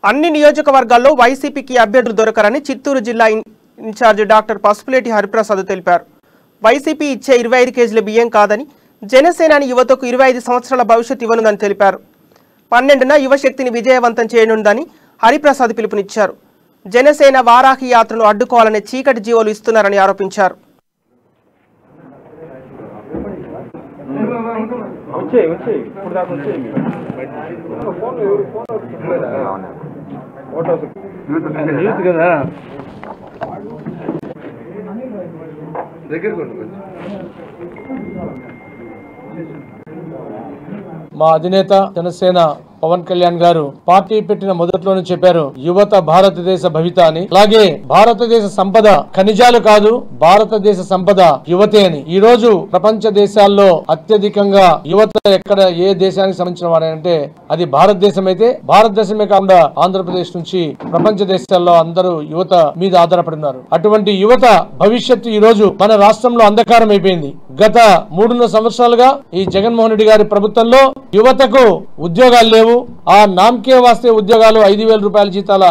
అన్ని నియోజకవర్గాల్లో వైసీపీకి అభ్యర్థులు దొరకరని చిత్తూరు జిల్లా ఇన్ఛార్జ్ డాక్టర్ పసుపులేటి హరిప్రసాద్ తెలిపారు. వైసీపీ ఇచ్చే 25 కేజీల బియ్యం కాదని జనసేనాని యువతకు 25 సంవత్సరాల భవిష్యత్తు ఇవ్వనుందని తెలిపారు. 12న యువశక్తిని విజయవంతం చేయనుందని హరిప్రసాద్ పిలుపునిచ్చారు. జనసేన వారాహి యాత్రను అడ్డుకోవాలనే చీకటి జీవోలు ఇస్తున్నారని ఆరోపించారు. మా అధినేత జనసేన పవన్ కళ్యాణ్ గారు పార్టీ పెట్టిన మొదట్లోనే చెప్పారు, యువత భారతదేశ భవిత అని. అలాగే భారతదేశ సంపద ఖనిజాలు కాదు, భారతదేశ సంపద యువతే అని. ఈ రోజు ప్రపంచ దేశాల్లో అత్యధికంగా యువత ఎక్కడ ఏ దేశానికి సంబంధించిన వారంటే అది భారతదేశం అయితే, భారతదేశమే కాకుండా ఆంధ్రప్రదేశ్ నుంచి ప్రపంచ దేశాల్లో అందరూ యువత మీద ఆధారపడినారు. అటువంటి యువత భవిష్యత్తు ఈ రోజు మన రాష్ట్రంలో అంధకారం అయిపోయింది. గత 3.5 సంవత్సరాలుగా ఈ జగన్మోహన్ రెడ్డి గారి ప్రభుత్వంలో యువతకు ఉద్యోగాలు లేవు. ఆ నామకే వాస్తే ఉద్యోగాలు 5,000 రూపాయల జీతాల